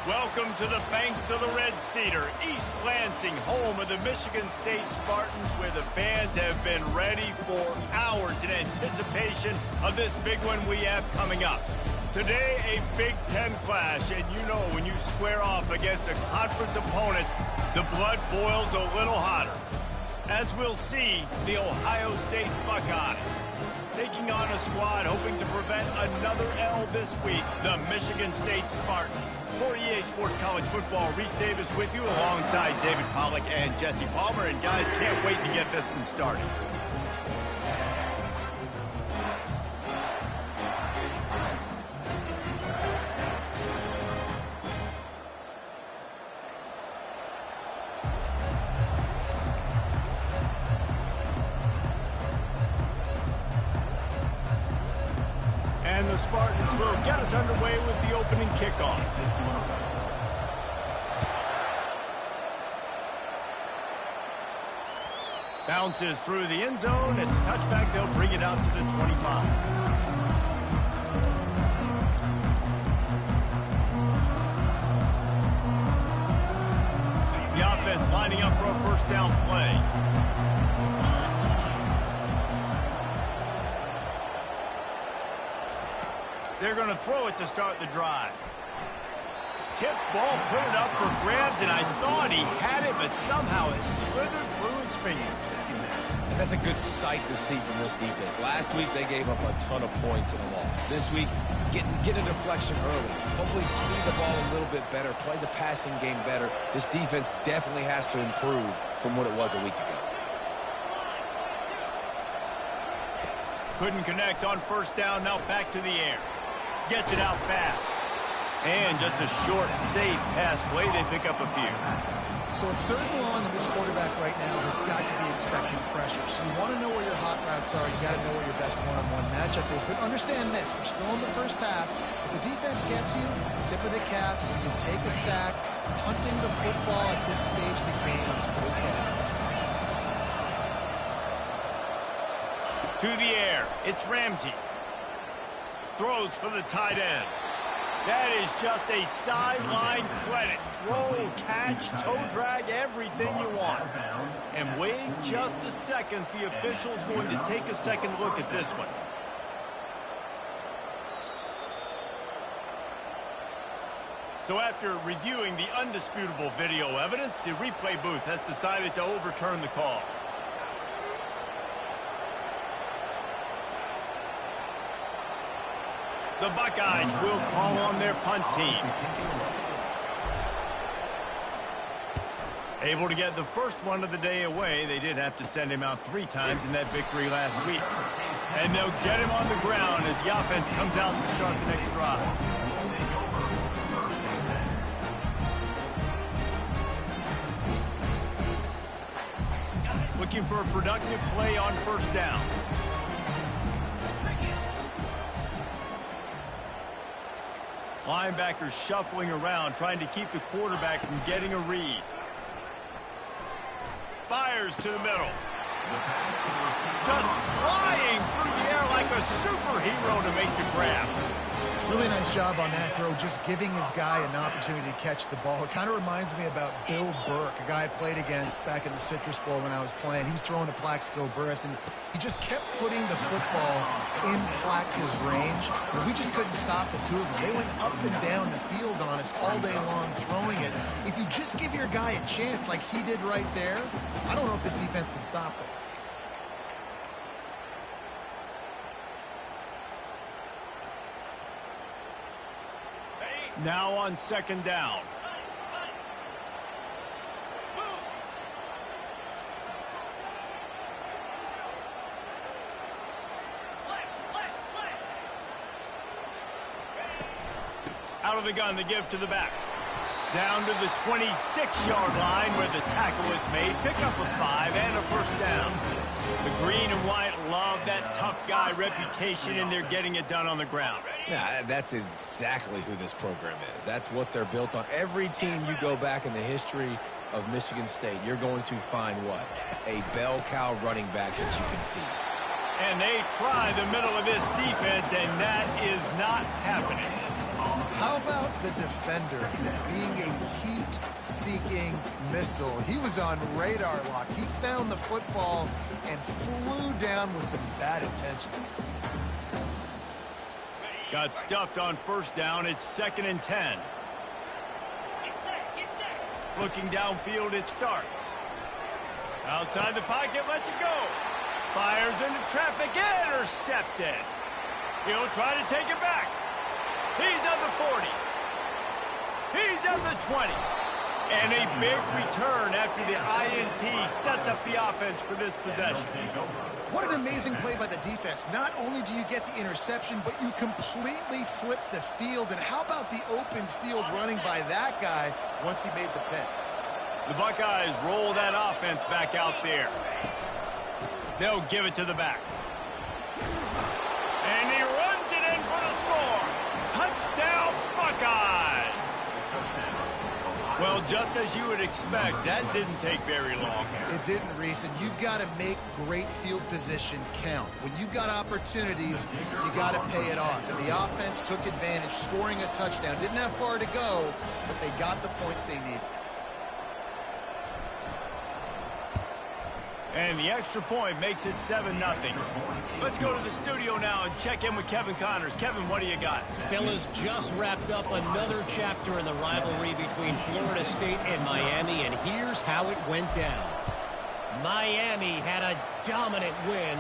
Welcome to the banks of the Red Cedar, East Lansing, home of the Michigan State Spartans, where the fans have been ready for hours in anticipation of this big one we have coming up. Today, a Big Ten clash, and you know when you square off against a conference opponent, the blood boils a little hotter. As we'll see, the Ohio State Buckeyes taking on a squad hoping to prevent another L this week, the Michigan State Spartans. For EA Sports College Football, Reese Davis with you alongside David Pollack and Jesse Palmer. And guys, can't wait to get this one started. And the Spartans will get us underway with the opening kickoff. Bounces through the end zone. It's a touchback. They'll bring it out to the 25. The offense lining up for a first down play. They're going to throw it to start the drive. Tip ball, put it up for grabs, and I thought he had it, but somehow it slithered through his fingers. And that's a good sight to see from this defense. Last week, they gave up a ton of points in a loss. This week, get a deflection early. Hopefully see the ball a little bit better, play the passing game better. This defense definitely has to improve from what it was a week ago. Couldn't connect on first down, now back to the air. Gets it out fast. And just a short, safe pass play. They pick up a few. So it's third and long, and this quarterback right now has got to be expecting pressure. So you want to know where your hot routes are. You got to know where your best one-on-one matchup is. But understand this. We're still in the first half. If the defense gets you, tip of the cap, you can take a sack. Punting the football at this stage of the game is okay. To the air. It's Ramsey. Throws for the tight end. That is just a sideline credit. Throw, catch, toe drag, everything you want. And wait just a second. The official's going to take a second look at this one. So after reviewing the undisputable video evidence, the replay booth has decided to overturn the call. The Buckeyes will call on their punt team. Able to get the first one of the day away. They did have to send him out 3 times in that victory last week. And they'll get him on the ground as the offense comes out to start the next drive. Looking for a productive play on first down. Linebackers shuffling around, trying to keep the quarterback from getting a read. Fires to the middle. Just flying through the air like a superhero to make the grab. Really nice job on that throw, just giving his guy an opportunity to catch the ball. It kind of reminds me about Bill Burke, a guy I played against back in the Citrus Bowl when I was playing. He was throwing to Plaxico Burress, and he just kept putting the football in Plax's range. And we just couldn't stop the two of them. They went up and down the field on us all day long throwing it. If you just give your guy a chance like he did right there, I don't know if this defense can stop it. Now on second down. Out of the gun to give to the back. Down to the 26-yard line where the tackle is made. Pick up a 5 and a first down. The green and white love that tough guy reputation, and they're getting it done on the ground. Yeah, that's exactly who this program is. That's what they're built on. Every team you go back in the history of Michigan State, you're going to find what? A bell cow running back that you can feed. And they try the middle of this defense, and that is not happening. How about the defender being a heat-seeking missile? He was on radar lock. He found the football and flew down with some bad intentions. Got stuffed on first down. It's 2nd and 10. Looking downfield, it starts. Outside the pocket, lets it go. Fires into traffic, intercepted. He'll try to take it back. He's at the 40. He's at the 20. And a big return after the INT sets up the offense for this possession. What an amazing play by the defense. Not only do you get the interception, but you completely flip the field. And how about the open field running by that guy once he made the pick? The Buckeyes roll that offense back out there. They'll give it to the back. And he runs it in for the score. Touchdown, Buckeyes! Well, just as you would expect, that didn't take very long. It didn't, Reese, and you've got to make great field position count. When you've got opportunities, you got to pay it off. And the offense took advantage, scoring a touchdown. Didn't have far to go, but they got the points they needed. And the extra point makes it 7-0. Let's go to the studio now and check in with Kevin Connors. Kevin, what do you got? Fellas, just wrapped up another chapter in the rivalry between Florida State and Miami, and here's how it went down. Miami had a dominant win,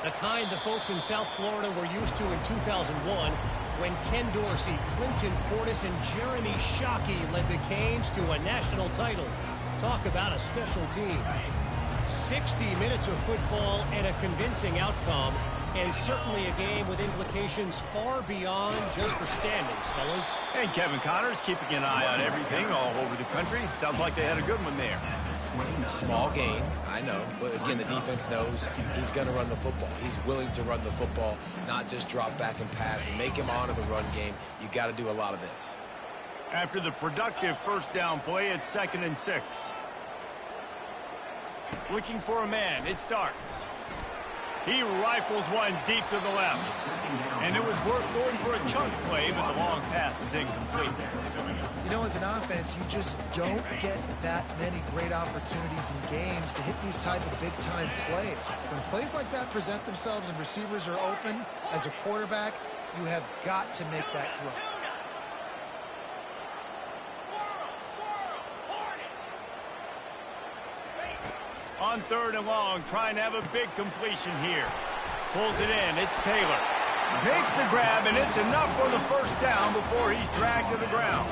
the kind the folks in South Florida were used to in 2001 when Ken Dorsey, Clinton Portis, and Jeremy Shockey led the Canes to a national title. Talk about a special team. 60 minutes of football and a convincing outcome, and certainly a game with implications far beyond just the standings, fellas. And Kevin Connors keeping an eye on everything all over the country. Sounds like they had a good one there. Small game, I know, but again, the defense knows he's going to run the football. He's willing to run the football, not just drop back and pass and make him honor the run game. You got to do a lot of this. After the productive first down play, it's 2nd and 6. Looking for a man, it starts. He rifles one deep to the left. And it was worth going for a chunk play, but the long pass is incomplete. You know, as an offense, you just don't get that many great opportunities in games to hit these type of big-time plays. When plays like that present themselves and receivers are open, as a quarterback, you have got to make that throw. On 3rd and long, trying to have a big completion here. Pulls it in, it's Taylor. Makes the grab, and it's enough for the first down before he's dragged to the ground.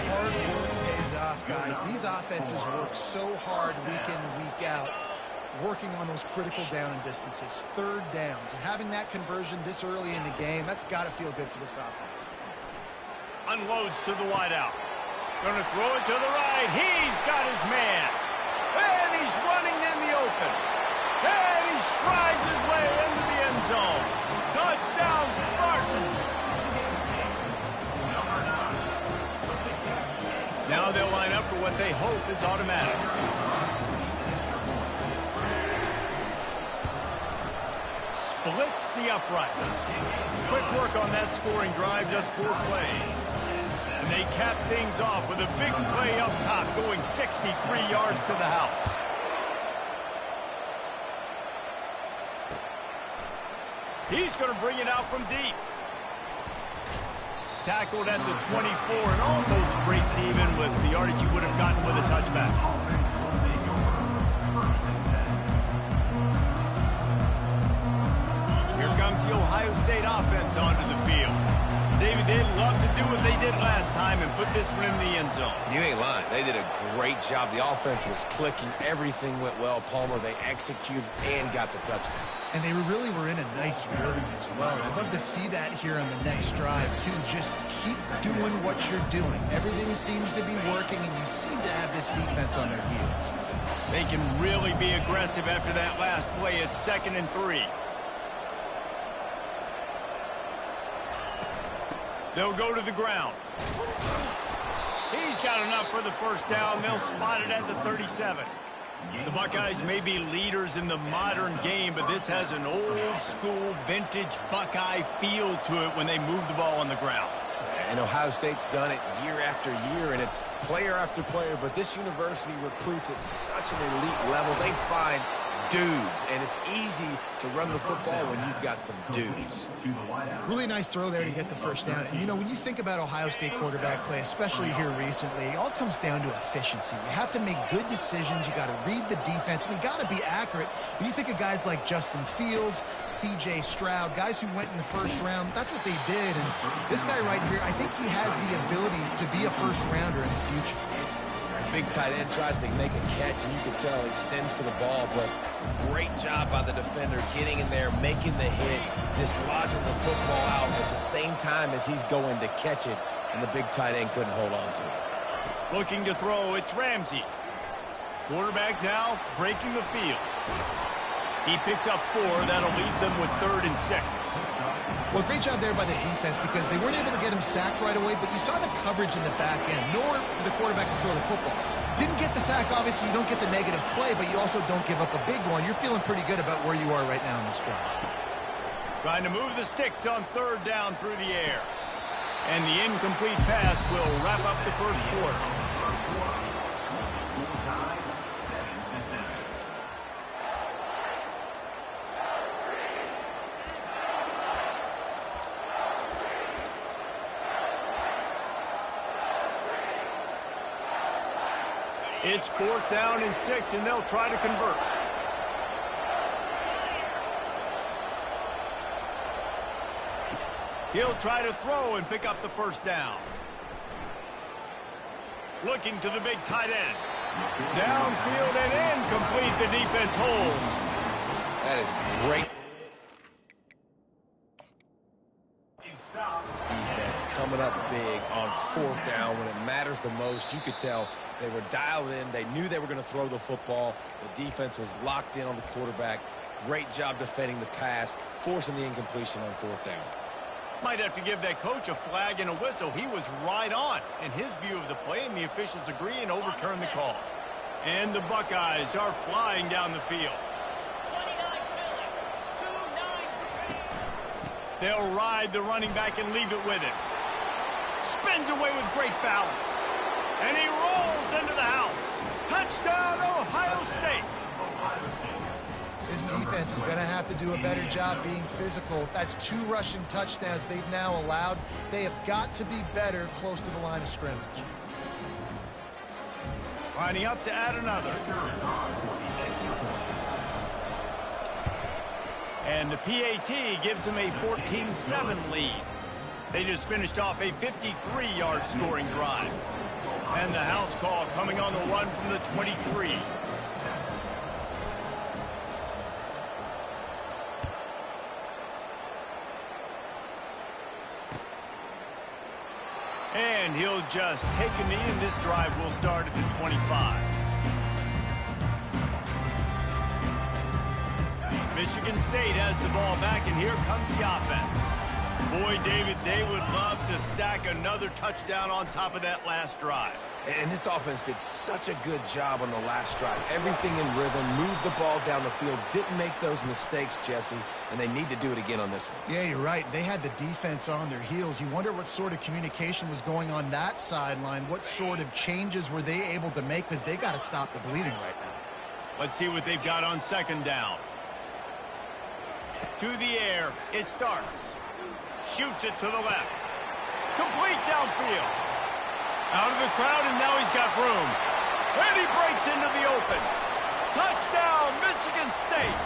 Hard work pays off, guys. These offenses work so hard week in and week out, working on those critical down and distances, 3rd downs. And having that conversion this early in the game, that's got to feel good for this offense. Unloads to the wideout. Going to throw it to the right. He's got his man. And he's running in the open. And he strides his way into the end zone. Touchdown, Spartans. Now they'll line up for what they hope is automatic. Splits the uprights. Quick work on that scoring drive, just 4 plays. And they cap things off with a big play up top, going 63 yards to the house. He's going to bring it out from deep. Tackled at the 24 and almost breaks even with the yardage he would have gotten with a touchback. Here comes the Ohio State offense onto the field. David, they'd love to do what they did last time and put this one in the end zone. You ain't lying. They did a great job. The offense was clicking. Everything went well. Palmer, they executed and got the touchdown. And they really were in a nice rhythm as well. I'd love to see that here on the next drive, too. Just keep doing what you're doing. Everything seems to be working, and you seem to have this defense on their heels. They can really be aggressive after that last play. It's 2nd and 3. They'll go to the ground. He's got enough for the first down. They'll spot it at the 37. The Buckeyes may be leaders in the modern game, but this has an old-school, vintage Buckeye feel to it when they move the ball on the ground. And Ohio State's done it year after year, and it's player after player, but this university recruits at such an elite level. They find dudes, and it's easy to run the football when you've got some dudes. Really nice throw there to get the first down. And, you know, when you think about Ohio State quarterback play, especially here recently, it all comes down to efficiency. You have to make good decisions. You got to read the defense, and you got to be accurate. When you think of guys like Justin Fields, C.J. Stroud, guys who went in the first round, that's what they did. And this guy right here, I think he has the ability to be a first-rounder in the future. Big tight end tries to make a catch, and you can tell he extends for the ball, but great job by the defender getting in there, making the hit, dislodging the football out at the same time as he's going to catch it, and the big tight end couldn't hold on to it. Looking to throw, it's Ramsey. Quarterback now breaking the field. He picks up 4. That'll leave them with 3rd and 6. Well, great job there by the defense because they weren't able to get him sacked right away, but you saw the coverage in the back end, nor for the quarterback to throw the football. Didn't get the sack, obviously. You don't get the negative play, but you also don't give up a big one. You're feeling pretty good about where you are right now in this drive. Trying to move the sticks on 3rd down through the air. And the incomplete pass will wrap up the first quarter. It's 4th down and 6, and they'll try to convert. He'll try to throw and pick up the first down. Looking to the big tight end. Downfield and incomplete. The defense holds. That is great. Defense coming up big on 4th down when it matters the most. You could tell they were dialed in. They knew they were going to throw the football. The defense was locked in on the quarterback. Great job defending the pass, forcing the incompletion on 4th down. Might have to give that coach a flag and a whistle. He was right on in his view of the play, and the officials agree and overturn the call. And the Buckeyes are flying down the field. They'll ride the running back and leave it with him. Spins away with great balance. And he rolls into the house. Touchdown, Ohio State. This defense is going to have to do a better job being physical. That's 2 rushing touchdowns they've now allowed. They have got to be better close to the line of scrimmage. Lining up to add another. And the PAT gives them a 14-7 lead. They just finished off a 53-yard scoring drive. And the house call coming on the run from the 23. And he'll just take a knee, and this drive will start at the 25. Michigan State has the ball back, and here comes the offense. Boy, David, they would love to stack another touchdown on top of that last drive. And this offense did such a good job on the last drive. Everything in rhythm, moved the ball down the field, didn't make those mistakes, Jesse, and they need to do it again on this one. Yeah, you're right. They had the defense on their heels. You wonder what sort of communication was going on that sideline. What sort of changes were they able to make, because they got to stop the bleeding right now. Let's see what they've got on 2nd down. To the air, it starts. Shoots it to the left. Complete downfield. Out of the crowd, and now he's got room. And he breaks into the open. Touchdown, Michigan State.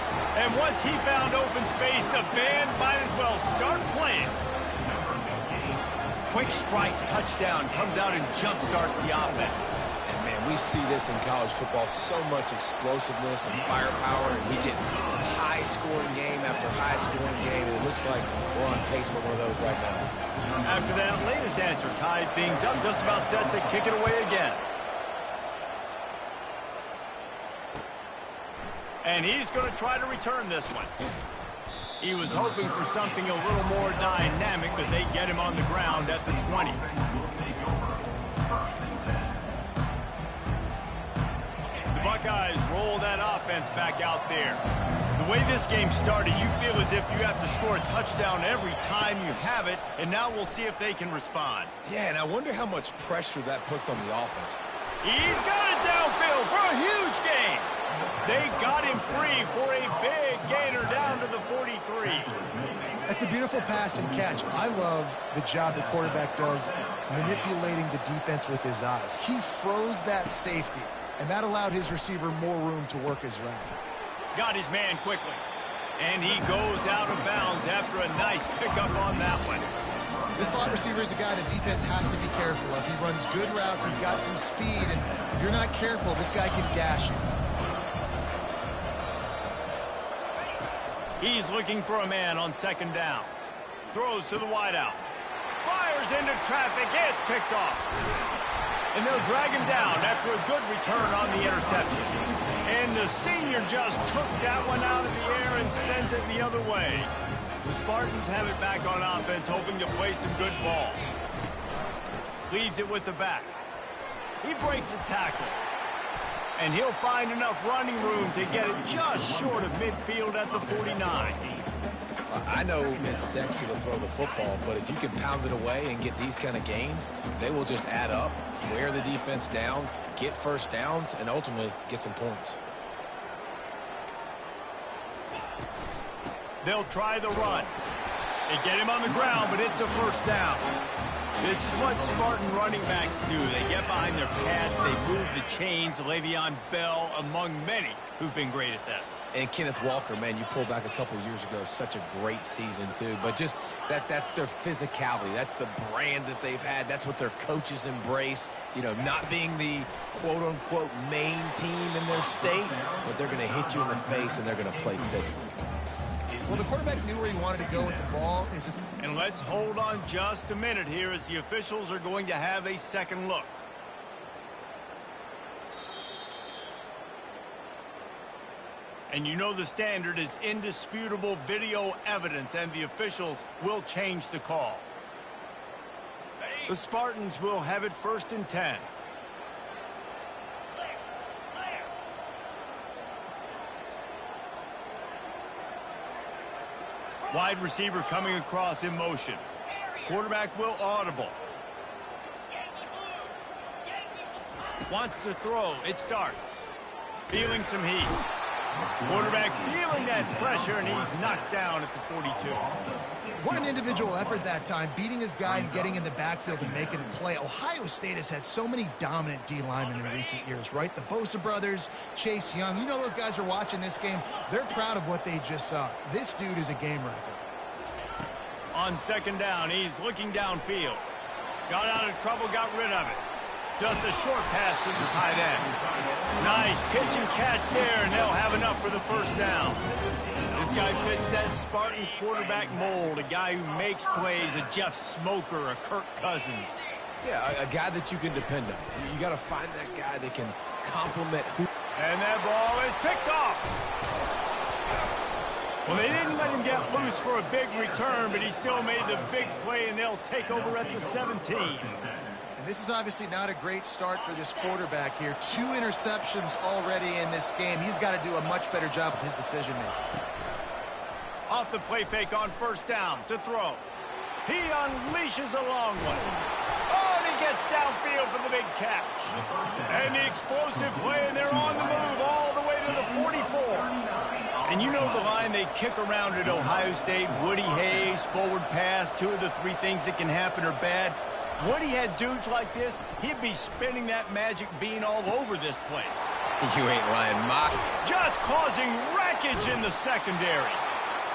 And once he found open space, the band might as well start playing. Quick strike touchdown comes out and jump-starts the offense. And, man, we see this in college football, so much explosiveness and firepower, and we get high-scoring game after high-scoring game, and it looks like we're on pace for one of those right now. After that latest answer tied things up, just about set to kick it away again. And he's going to try to return this one. He was hoping for something a little more dynamic, but they get him on the ground at the 20. The Buckeyes roll that offense back out there. The way this game started, you feel as if you have to score a touchdown every time you have it, and now we'll see if they can respond. Yeah, and I wonder how much pressure that puts on the offense. He's got it downfield for a huge gain. They got him free for a big gainer down to the 43. That's a beautiful pass and catch. I love the job the quarterback does manipulating the defense with his eyes. He froze that safety, and that allowed his receiver more room to work his route. Got his man quickly. And he goes out of bounds after a nice pickup on that one. This slot receiver is a guy the defense has to be careful of. He runs good routes, he's got some speed, and if you're not careful, this guy can gash you. He's looking for a man on second down. Throws to the wideout. Fires into traffic. It's picked off. And they'll drag him down after a good return on the interception. And the senior just took that one out of the air and sent it the other way. The Spartans have it back on offense, hoping to play some good ball. Leaves it with the back. He breaks a tackle. And he'll find enough running room to get it just short of midfield at the 49. I know it's sexy to throw the football, but if you can pound it away and get these kind of gains, they will just add up, wear the defense down, get first downs, and ultimately get some points. They'll try the run. They get him on the ground, but it's a first down. This is what Spartan running backs do. They get behind their pads, they move the chains. Le'Veon Bell, among many who've been great at that. And Kenneth Walker, man, you pulled back a couple years ago, such a great season too. But just that's their physicality. That's the brand that they've had. That's what their coaches embrace. You know, not being the quote-unquote main team in their state, but they're going to hit you in the face and they're going to play physical. Well, the quarterback knew where he wanted to go with the ball. And let's hold on just a minute here as the officials are going to have a second look. And you know the standard is indisputable video evidence, and the officials will change the call. The Spartans will have it 1st and 10. Wide receiver coming across in motion. Quarterback will audible. Wants to throw. It starts. Feeling some heat. Quarterback feeling that pressure, and he's knocked down at the 42. What an individual effort that time, beating his guy and getting in the backfield and making a play. Ohio State has had so many dominant D linemen in recent years, right? The Bosa brothers, Chase Young. You know those guys are watching this game. They're proud of what they just saw. This dude is a game wrecker. On second down, he's looking downfield. Got out of trouble, got rid of it. Just a short pass to the tight end. Nice pitch and catch there, and they'll have enough for the first down. This guy fits that Spartan quarterback mold, a guy who makes plays, a Jeff Smoker, a Kirk Cousins. Yeah, a guy that you can depend on. You got to find that guy that can complement who. And that ball is picked off. Well, they didn't let him get loose for a big return, but he still made the big play, and they'll take over at the 17. This is obviously not a great start for this quarterback here. 2 interceptions already in this game. He's got to do a much better job with his decision-making. Off the play fake on first down to throw. He unleashes a long one. Oh, and he gets downfield for the big catch. And the explosive play, and they're on the move all the way to the 44. And you know the line they kick around at Ohio State, Woody Hayes, forward pass, 2 of the 3 things that can happen are bad. Woody had dudes like this, he'd be spinning that magic bean all over this place. You ain't lying, Mock. Just causing wreckage in the secondary.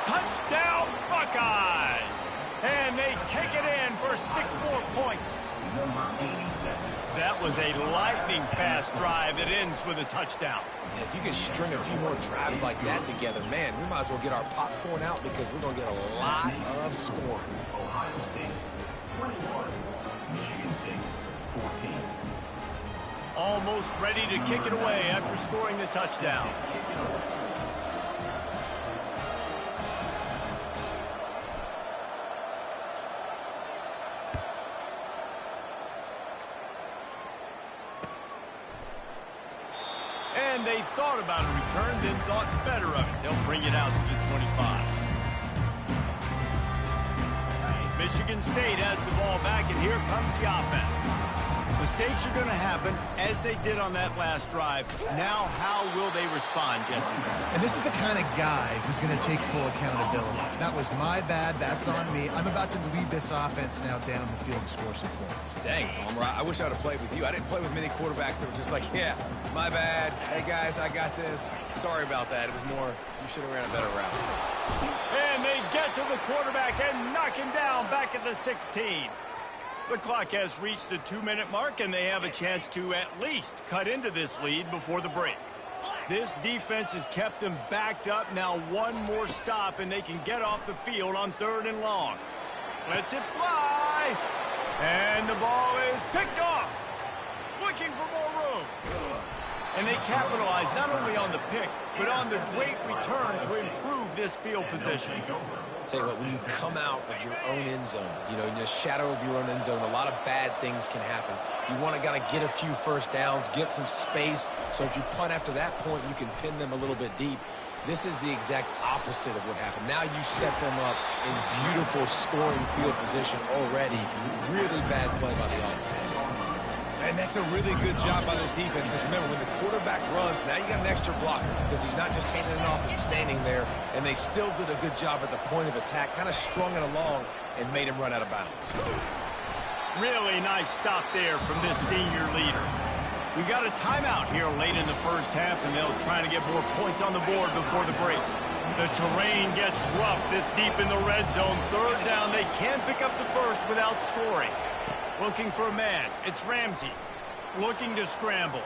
Touchdown, Buckeyes! And they take it in for 6 more points. That was a lightning-fast drive that ends with a touchdown. If you can string a few more drives like that together, man, we might as well get our popcorn out because we're going to get a lot of scoring. Almost ready to kick it away after scoring the touchdown. And when they thought about a return, then thought better of it. They'll bring it out to the 25. Michigan State has the ball back, and here comes the offense. Mistakes are going to happen, as they did on that last drive. Now, how will they respond, Jesse? And this is the kind of guy who's going to take full accountability. That was my bad. That's on me. I'm about to lead this offense now down the field and score some points. Dang, Palmer, I wish I would have played with you. I didn't play with many quarterbacks that were just like, yeah, my bad. Hey, guys, I got this. Sorry about that. It was more, you should have ran a better route. And they get to the quarterback and knock him down back at the 16. The clock has reached the 2-minute mark, and they have a chance to at least cut into this lead before the break. This defense has kept them backed up. Now one more stop, and they can get off the field on 3rd and long. Lets it fly. And the ball is picked off. Looking for more room. And they capitalize not only on the pick, but on the great return to improve this field position. Tell you what, when you come out of your own end zone, you know, in the shadow of your own end zone, a lot of bad things can happen. You want to get a few first downs, get some space, so if you punt after that point, you can pin them a little bit deep. This is the exact opposite of what happened. Now you set them up in beautiful scoring field position already. Really bad play by the offense. And that's a really good job by this defense, because remember, when the quarterback runs, now you got an extra blocker, because he's not just handing it off and standing there, and they still did a good job at the point of attack, kind of strung it along and made him run out of bounds. Really nice stop there from this senior leader. We got a timeout here late in the first half, and they'll try to get more points on the board before the break. The terrain gets rough this deep in the red zone. 3rd down, they can pick up the first without scoring. Looking for a man. It's Ramsey. Looking to scramble.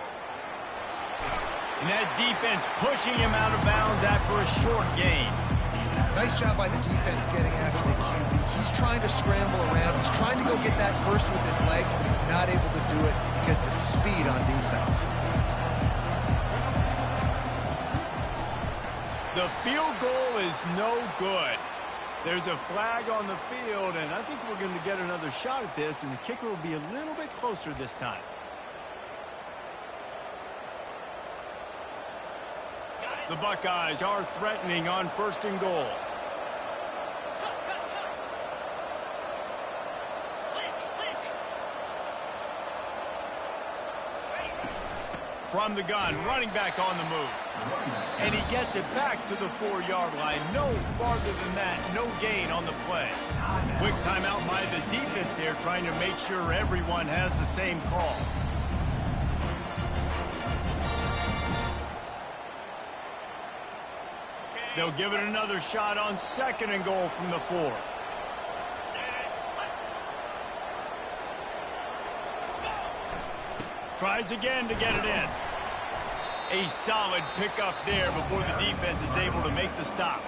And that defense pushing him out of bounds after a short gain. Nice job by the defense getting after the QB. He's trying to scramble around. He's trying to go get that first with his legs, but he's not able to do it because of the speed on defense. The field goal is no good. There's a flag on the field, and I think we're going to get another shot at this, and the kicker will be a little bit closer this time. The Buckeyes are threatening on 1st and goal. From the gun, running back on the move. And he gets it back to the 4-yard line. No farther than that, no gain on the play. Quick timeout by the defense there, trying to make sure everyone has the same call. They'll give it another shot on 2nd and goal from the 4. Tries again to get it in. A solid pickup there before the defense is able to make the stop.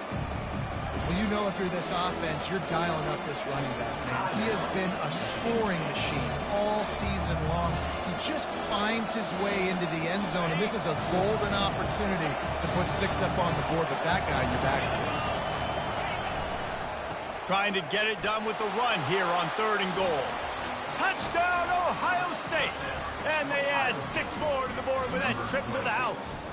Well, you know, if you're this offense, you're dialing up this running back, man. He has been a scoring machine all season long. He just finds his way into the end zone, and this is a golden opportunity to put 6 up on the board with that guy in your backfield. Trying to get it done with the run here on 3rd and goal. Touchdown, Ohio State! And they add 6 more to the board with that trip to the house.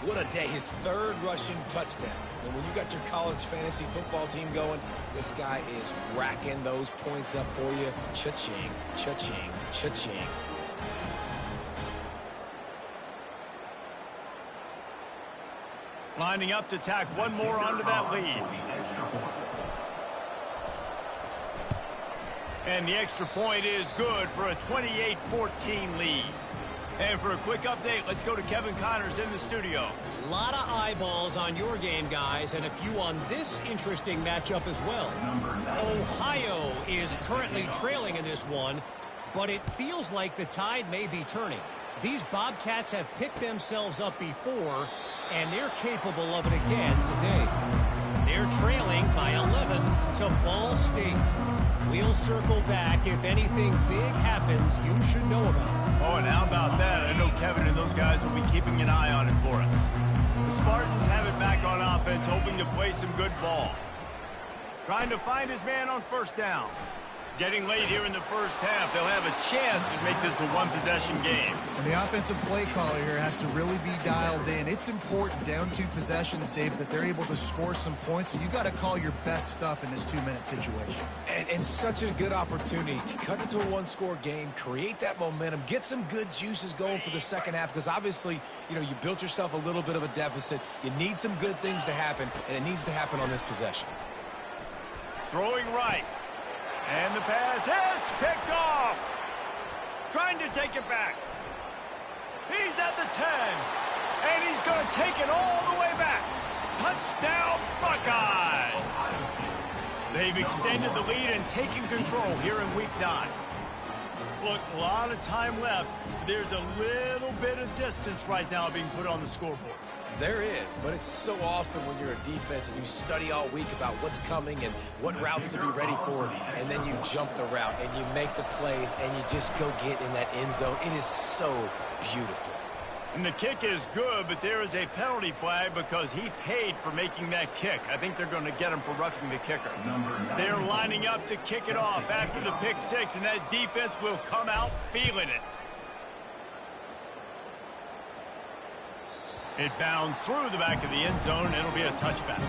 What a day. His 3rd rushing touchdown. And when you got your college fantasy football team going, this guy is racking those points up for you. Cha-ching, cha-ching, cha-ching. Lining up to tack one more onto that lead. And the extra point is good for a 28-14 lead. And for a quick update, let's go to Kevin Connors in the studio. A lot of eyeballs on your game, guys, and a few on this interesting matchup as well. Ohio is currently trailing in this one, but it feels like the tide may be turning. These Bobcats have picked themselves up before, and they're capable of it again today. They're trailing by 11 to Ball State. We'll circle back if anything big happens you should know about. Oh, and how about that? I know Kevin and those guys will be keeping an eye on it for us. The Spartans have it back on offense, hoping to play some good ball. Trying to find his man on 1st down. Getting late here in the first half, they'll have a chance to make this a one-possession game. And the offensive play caller here has to really be dialed in. It's important down 2 possessions, Dave, that they're able to score some points. So you got to call your best stuff in this 2-minute situation. And such a good opportunity to cut into a one-score game, create that momentum, get some good juices going for the second half, because obviously, you know, you built yourself a little bit of a deficit. You need some good things to happen, and it needs to happen on this possession. Throwing right. And the pass hits, picked off. Trying to take it back. He's at the 10. And he's going to take it all the way back. Touchdown, Buckeyes. They've extended the lead and taken control here in Week 9. Look, a lot of time left. There's a little bit of distance right now being put on the scoreboard. There is, but it's so awesome when you're a defense and you study all week about what's coming and what routes to be ready for, and then you jump the route and you make the plays and you just go get in that end zone. It is so beautiful. And the kick is good, but there is a penalty flag because he paid for making that kick. I think they're going to get him for roughing the kicker. They're lining up to kick it off after the pick 6, and that defense will come out feeling it. It bounds through the back of the end zone, and it'll be a touchback.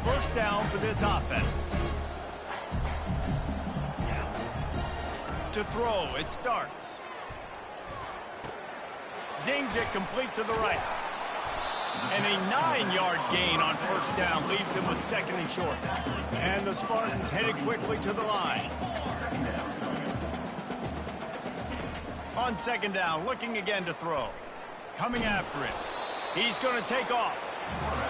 First down for this offense. To throw, it starts. Zings it complete to the right. And a 9-yard gain on first down leaves him with 2nd and short. And the Spartans headed quickly to the line. On 2nd down, looking again to throw. Coming after it. He's going to take off.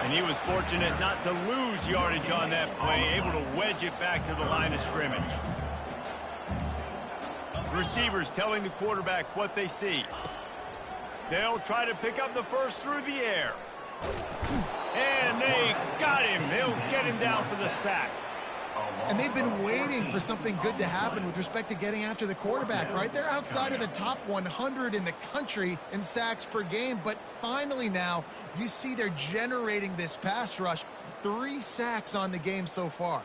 And he was fortunate not to lose yardage on that play, able to wedge it back to the line of scrimmage. Receivers telling the quarterback what they see. They'll try to pick up the first through the air. And they got him. They'll get him down for the sack. And they've been waiting for something good to happen with respect to getting after the quarterback, right? They're outside of the top 100 in the country in sacks per game, but finally now you see they're generating this pass rush. 3 sacks on the game so far.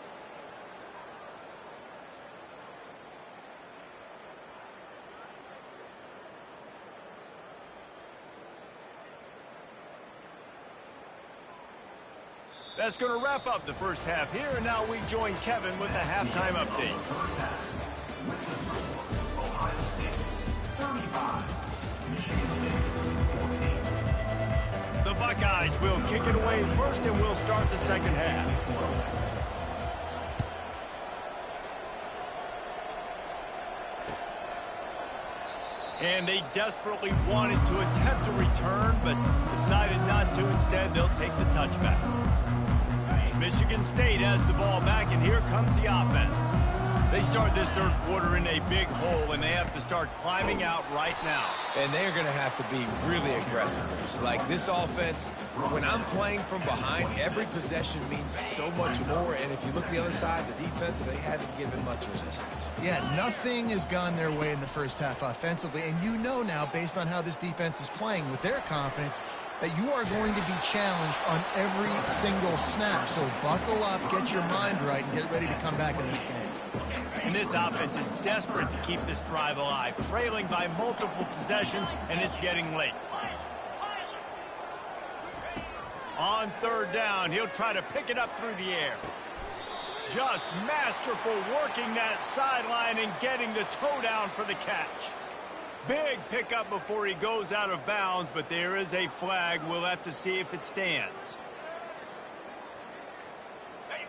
That's going to wrap up the first half here, and now we join Kevin with the halftime update. The Buckeyes will kick it away first, and we'll start the second half. And they desperately wanted to attempt a return, but decided not to. Instead, they'll take the touchback. Michigan State has the ball back, and here comes the offense. They start this third quarter in a big hole, and they have to start climbing out right now. And they're going to have to be really aggressive. It's like this offense, when I'm playing from behind, every possession means so much more. And if you look the other side, the defense, they haven't given much resistance. Yeah, nothing has gone their way in the first half offensively. And you know now, based on how this defense is playing with their confidence, that you are going to be challenged on every single snap. So buckle up, get your mind right, and get ready to come back in this game. And this offense is desperate to keep this drive alive, trailing by multiple possessions, and it's getting late. On 3rd down, he'll try to pick it up through the air. Just masterful working that sideline and getting the toe down for the catch. Big pickup before he goes out of bounds, but there is a flag. We'll have to see if it stands.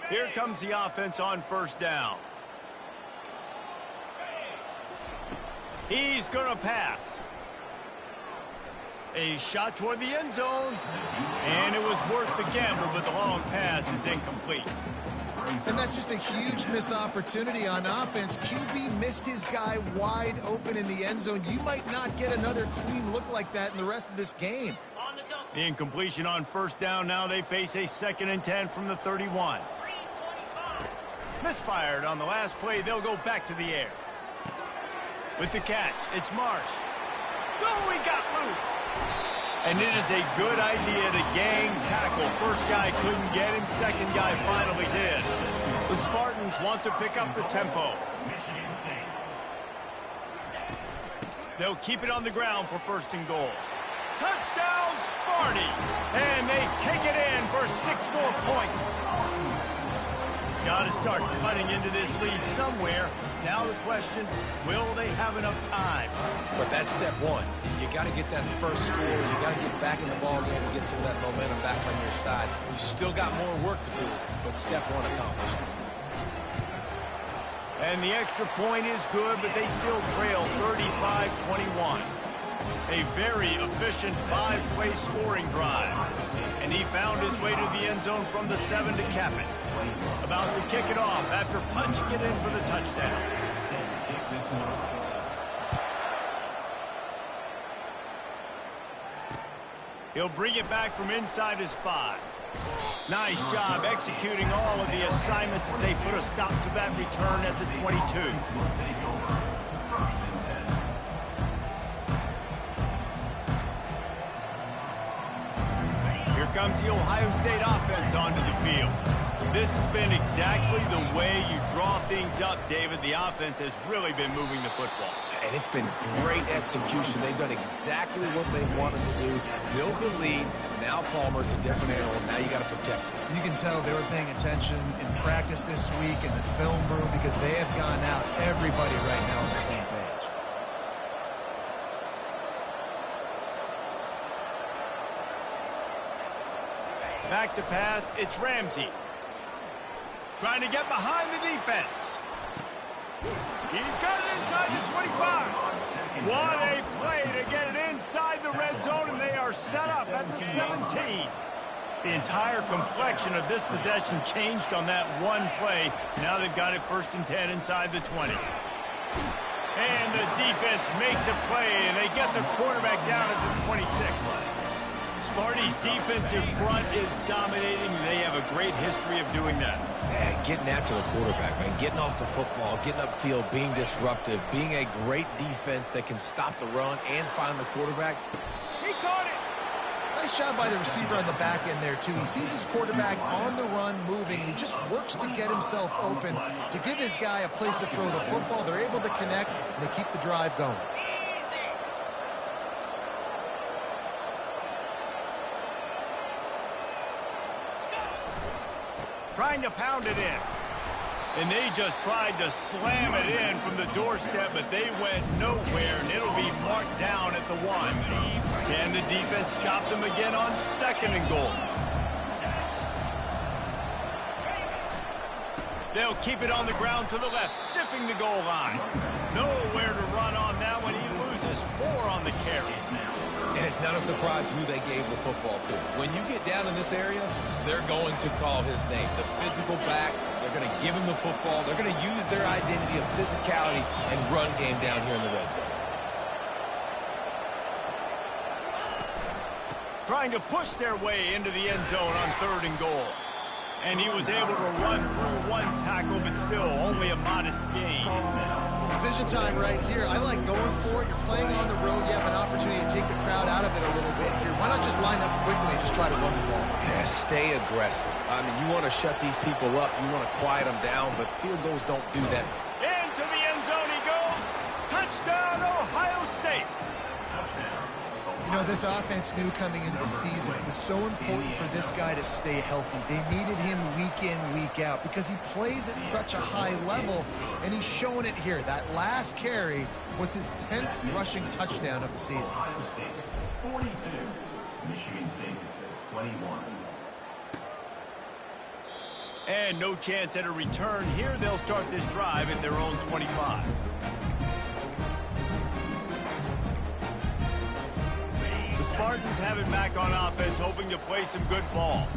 Here comes the offense on 1st down. He's going to pass. A shot toward the end zone. And it was worth the gamble, but the long pass is incomplete. And that's just a huge missed opportunity on offense. QB missed his guy wide open in the end zone. You might not get another clean look like that in the rest of this game. The incompletion on 1st down. Now they face a 2nd and 10 from the 31. Misfired on the last play. They'll go back to the air. With the catch, it's Marsh. Oh, he got loose. And it is a good idea to gang tackle. First guy couldn't get him. Second guy finally did. The Spartans want to pick up the tempo. They'll keep it on the ground for 1st and goal. Touchdown, Sparty! And they take it in for 6 more points. Got to start cutting into this lead somewhere. Now the question, will they have enough time? But that's step one. You got to get that first score. You got to get back in the ball game and get some of that momentum back on your side. You still got more work to do, but step one accomplished. And the extra point is good, but they still trail 35-21. A very efficient 5-play scoring drive. And he found his way to the end zone from the 7 to cap it. About to kick it off after punching it in for the touchdown. He'll bring it back from inside his 5. Nice job executing all of the assignments as they put a stop to that return at the 22. Here comes the Ohio State offense onto the field. This has been exactly the way you draw things up, David. The offense has really been moving the football. And it's been great execution. They've done exactly what they wanted to do. Build the lead. Now Palmer's a different animal. Now you got to protect it. You can tell they were paying attention in practice this week in the film room because they have gone out, everybody right now on the same page. Back to pass, it's Ramsey. Trying to get behind the defense. He's got it inside the 25. What a play to get it inside the red zone, and they are set up at the 17. The entire complexion of this possession changed on that one play. Now they've got it 1st and 10 inside the 20. And the defense makes a play, and they get the quarterback down at the 26. Sparty's defensive front is dominating. They have a great history of doing that. Yeah, getting after the quarterback, man. Getting off the football, getting upfield, being disruptive, being a great defense that can stop the run and find the quarterback. He caught it. Nice job by the receiver on the back end there, too. He sees his quarterback on the run moving, and he just works to get himself open to give his guy a place to throw the football. They're able to connect, and they keep the drive going. Trying to pound it in. And they just tried to slam it in from the doorstep, but they went nowhere, and it'll be marked down at the 1. Can the defense stop them again on 2nd and goal? They'll keep it on the ground to the left, stiffing the goal line. Nowhere to run on that one. He loses 4 on the carry. And it's not a surprise who they gave the football to. When you get down in this area, they're going to call his name. The physical back, they're going to give him the football. They're going to use their identity of physicality and run game down here in the red zone. Trying to push their way into the end zone on 3rd and goal. And he was able to run through 1 tackle, but still only a modest gain. Decision time right here. I like going for it. You're playing on the road. You have an opportunity to take the crowd out of it a little bit here. Why not just line up quickly and just try to run the ball? Yeah, stay aggressive. I mean, you want to shut these people up. You want to quiet them down, but field goals don't do that. Into the end zone he goes. Touchdown, Ohio State. You know, this offense knew coming into the season it was so important for this guy to stay healthy. They needed him week in, week out because he plays at such a high level, and he's showing it here. That last carry was his 10th rushing touchdown of the season. Ohio State 42, Michigan State 21. And no chance at a return here. They'll start this drive at their own 25. Spartans have it back on offense, hoping to play some good ball.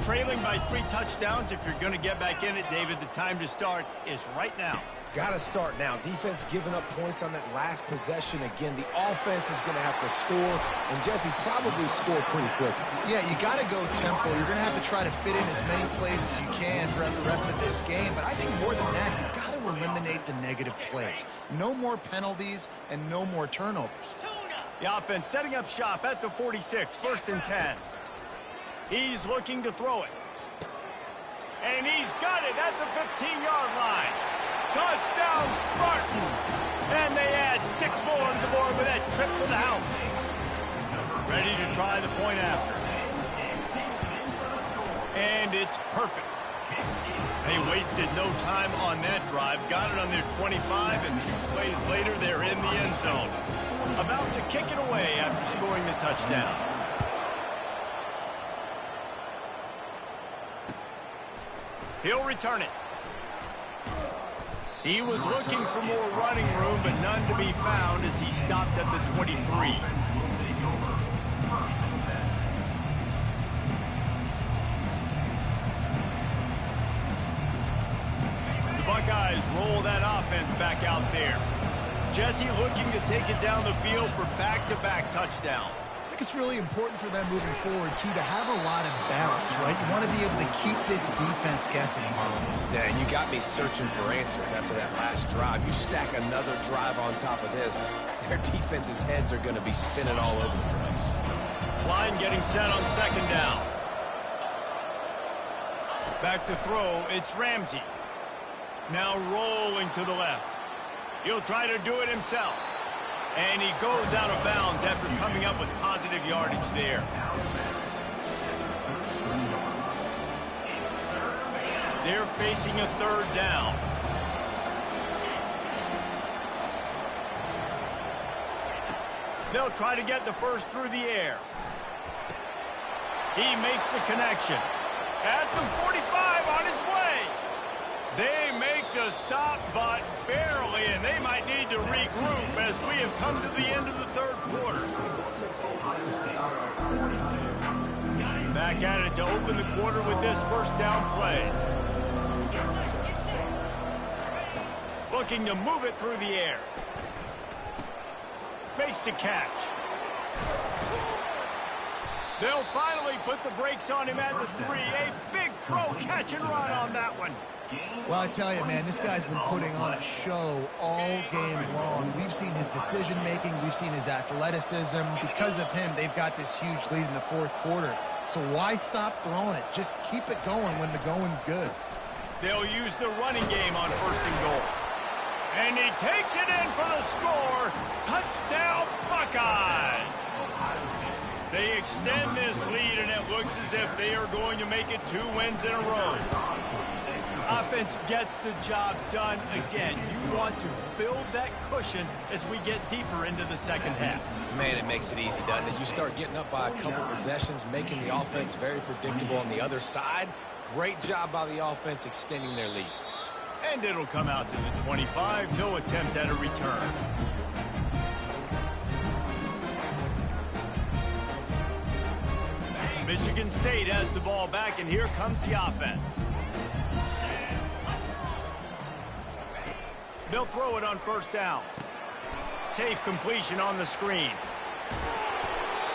Trailing by 3 touchdowns. If you're going to get back in it, David, the time to start is right now. Got to start now. Defense giving up points on that last possession. Again, the offense is going to have to score, and Jesse probably score pretty quickly. Yeah, you got to go tempo. You're going to have to try to fit in as many plays as you can throughout the rest of this game. But I think more than that, you got to eliminate the negative plays. No more penalties and no more turnovers. The offense setting up shop at the 46, 1st and 10. He's looking to throw it. And he's got it at the 15-yard line. Touchdown, Spartans! And they add 6 more to the board with that trip to the house. Ready to try the point after. And it's perfect. They wasted no time on that drive. Got it on their 25, and 2 plays later, they're in the end zone. About to kick it away after scoring the touchdown. He'll return it. He was looking for more running room, but none to be found as he stopped at the 23. The Buckeyes roll that offense back out there. Jesse looking to take it down the field for back-to-back touchdowns. I think it's really important for them moving forward, too, to have a lot of bounce, right? You want to be able to keep this defense guessing, Harlan. Yeah, and you got me searching for answers after that last drive. You stack another drive on top of this, their defense's heads are going to be spinning all over the place. Line getting set on 2nd down. Back to throw, it's Ramsey. Now rolling to the left. He'll try to do it himself. And he goes out of bounds after coming up with positive yardage there. They're facing a 3rd down. They'll try to get the first through the air. He makes the connection. At the 45 on his way. They make the stop, but barely, and they might need to regroup as we have come to the end of the 3rd quarter. Back at it to open the quarter with this 1st down play. Looking to move it through the air. Makes the catch. They'll finally put the brakes on him at the 3. A big throw, catch and run on that one. Well, I tell you, man, this guy's been putting on a show all game long. We've seen his decision-making. We've seen his athleticism. Because of him, they've got this huge lead in the 4th quarter. So why stop throwing it? Just keep it going when the going's good. They'll use the running game on 1st and goal. And he takes it in for the score. Touchdown, Buckeyes! They extend this lead, and it looks as if they are going to make it 2 wins in a row. Offense gets the job done again. You want to build that cushion as we get deeper into the 2nd half. Man, it makes it easy, doesn't it? You start getting up by a couple possessions, making the offense very predictable on the other side. Great job by the offense extending their lead. And it'll come out to the 25. No attempt at a return. Michigan State has the ball back, and here comes the offense. They'll throw it on 1st down. Safe completion on the screen.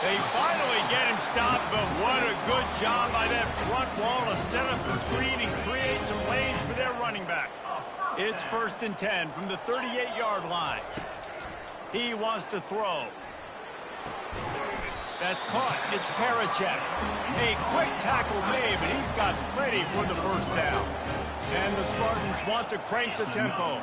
They finally get him stopped, but what a good job by that front wall to set up the screen and create some lanes for their running back. It's 1st and 10 from the 38-yard line. He wants to throw. That's caught. It's Parachek. A quick tackle made, but he's got plenty for the 1st down. And the Spartans want to crank the tempo.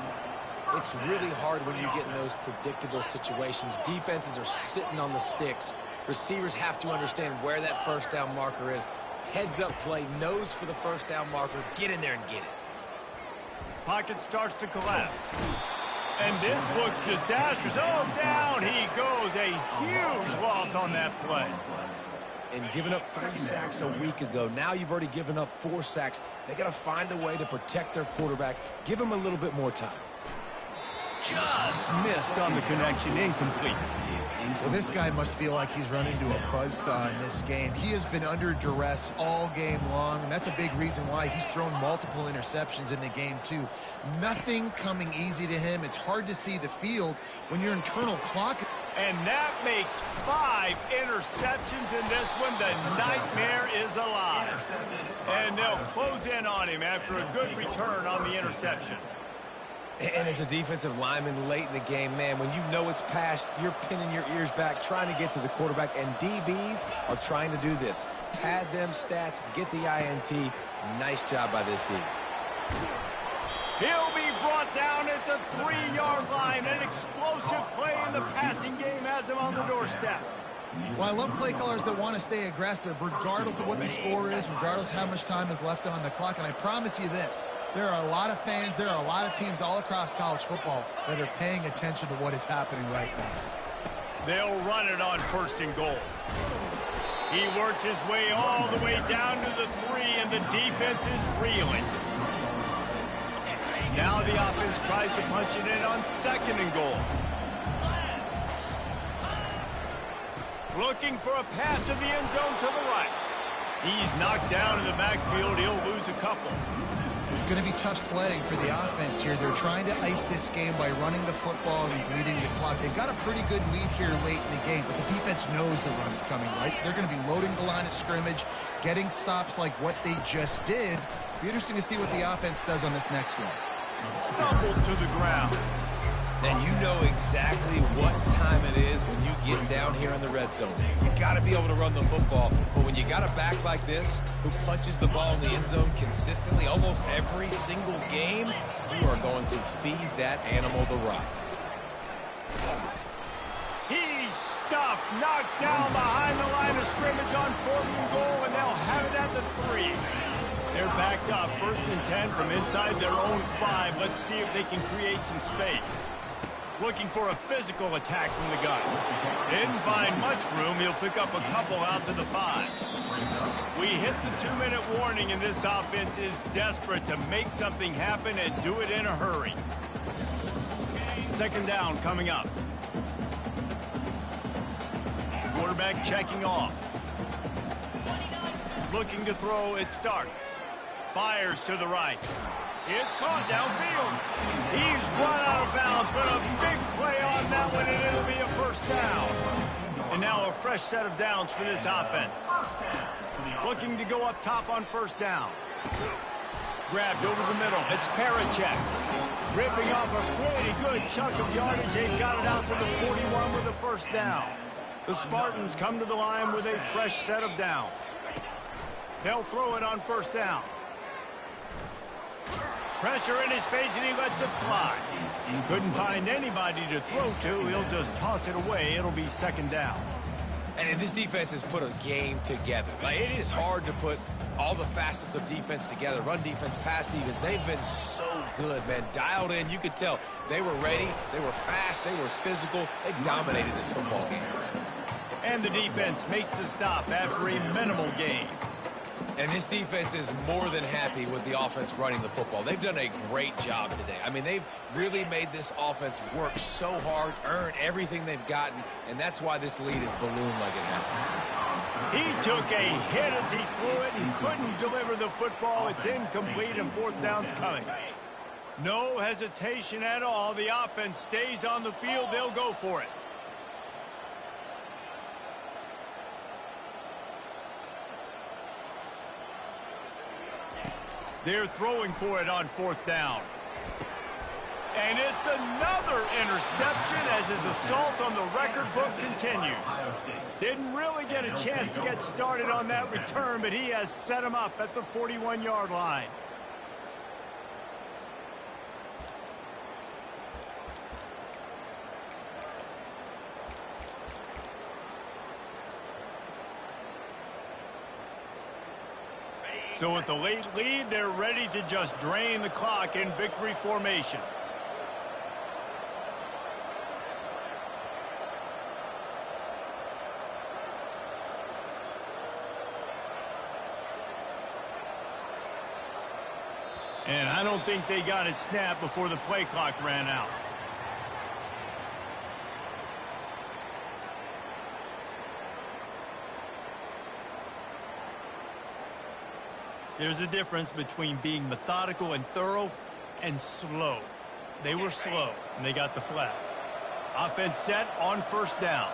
It's really hard when you get in those predictable situations. Defenses are sitting on the sticks. Receivers have to understand where that 1st down marker is. Heads up play, nose for the 1st down marker. Get in there and get it. Pocket starts to collapse. And this looks disastrous. Oh, down he goes. A huge loss on that play. And giving up 3 sacks a week ago. Now you've already given up 4 sacks. They got to find a way to protect their quarterback. Give him a little bit more time. Just missed on the connection, incomplete. Well, this guy must feel like he's run into a buzzsaw in this game. He has been under duress all game long, and that's a big reason why he's thrown multiple interceptions in the game, too. Nothing coming easy to him. It's hard to see the field when your internal clock... And that makes 5 interceptions in this one. The nightmare is alive. And they'll close in on him after a good return on the interception. And as a defensive lineman late in the game, man, when you know it's past, you're pinning your ears back, trying to get to the quarterback, and DBs are trying to do this. Pad them stats, get the INT. Nice job by this D. He'll be brought down at the 3-yard line. An explosive play in the passing game has him on the doorstep. Well, I love play callers that want to stay aggressive, regardless of what the score is, regardless of how much time is left on the clock. And I promise you this, there are a lot of fans, there are a lot of teams all across college football that are paying attention to what is happening right now. They'll run it on 1st and goal. He works his way all the way down to the 3, and the defense is reeling. Now the offense tries to punch it in on 2nd and goal. Looking for a pass to the end zone to the right. He's knocked down in the backfield. He'll lose a couple. It's going to be tough sledding for the offense here. They're trying to ice this game by running the football and bleeding the clock. They've got a pretty good lead here late in the game, but the defense knows the run is coming, right? So they're going to be loading the line of scrimmage, getting stops like what they just did. It'll be interesting to see what the offense does on this next one. Stumbled to the ground. And you know exactly what time it is when you get down here in the red zone. You got to be able to run the football. But when you got a back like this who punches the ball in the end zone consistently almost every single game, you are going to feed that animal the rock. He's stuffed, knocked down behind the line of scrimmage on 4th and goal, and they'll have it at the 3. They're backed up, 1st and 10 from inside their own 5. Let's see if they can create some space. Looking for a physical attack from the gun. Didn't find much room. He'll pick up a couple out to the 5. We hit the 2-minute warning, and this offense is desperate to make something happen and do it in a hurry. 2nd down coming up. Quarterback checking off. Looking to throw, it starts. Fires to the right. It's caught downfield. He's run out of bounds, but a big play on that one, and it'll be a 1st down. And now a fresh set of downs for this offense. Looking to go up top on 1st down. Grabbed over the middle. It's Parachek. Ripping off a pretty good chunk of yardage. They've got it out to the 41 with a 1st down. The Spartans come to the line with a fresh set of downs. They'll throw it on 1st down. Pressure in his face, and he lets it fly. Couldn't find anybody to throw to. He'll just toss it away. It'll be 2nd down. And this defense has put a game together. Like, it is hard to put all the facets of defense together. Run defense, pass defense. They've been so good, man. Dialed in. You could tell they were ready. They were fast. They were physical. They dominated this football game. And the defense makes the stop after a minimal gain. And this defense is more than happy with the offense running the football. They've done a great job today. I mean, they've really made this offense work so hard, earn everything they've gotten, and that's why this lead is ballooned like it has. He took a hit as he threw it and couldn't deliver the football. It's incomplete, and 4th down's coming. No hesitation at all. The offense stays on the field. They'll go for it. They're throwing for it on 4th down. And it's another interception as his assault on the record book continues. Didn't really get a chance to get started on that return, but he has set him up at the 41-yard line. So with the late lead, they're ready to just drain the clock in victory formation. And I don't think they got it snapped before the play clock ran out. There's a difference between being methodical and thorough and slow. They were slow, and they got the flag. Offense set on 1st down.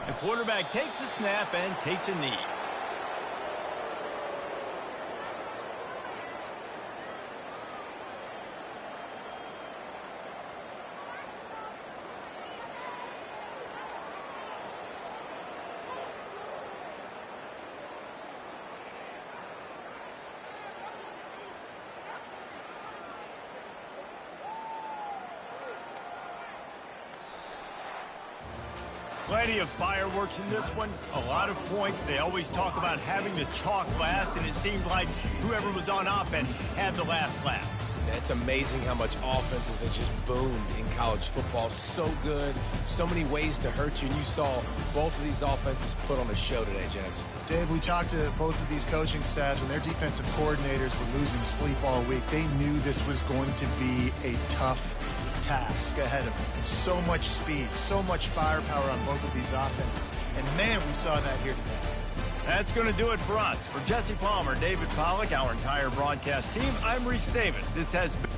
The quarterback takes a snap and takes a knee. Plenty of fireworks in this one, a lot of points. They always talk about having the chalk last, and it seemed like whoever was on offense had the last laugh. It's amazing how much offense has just boomed in college football. So good, so many ways to hurt you, and you saw both of these offenses put on a show today, Jess. Dave, we talked to both of these coaching staffs, and their defensive coordinators were losing sleep all week. They knew this was going to be a tough task ahead of them. So much speed, so much firepower on both of these offenses. And, man, we saw that here today. That's going to do it for us. For Jesse Palmer, David Pollack, our entire broadcast team, I'm Reese Davis. This has been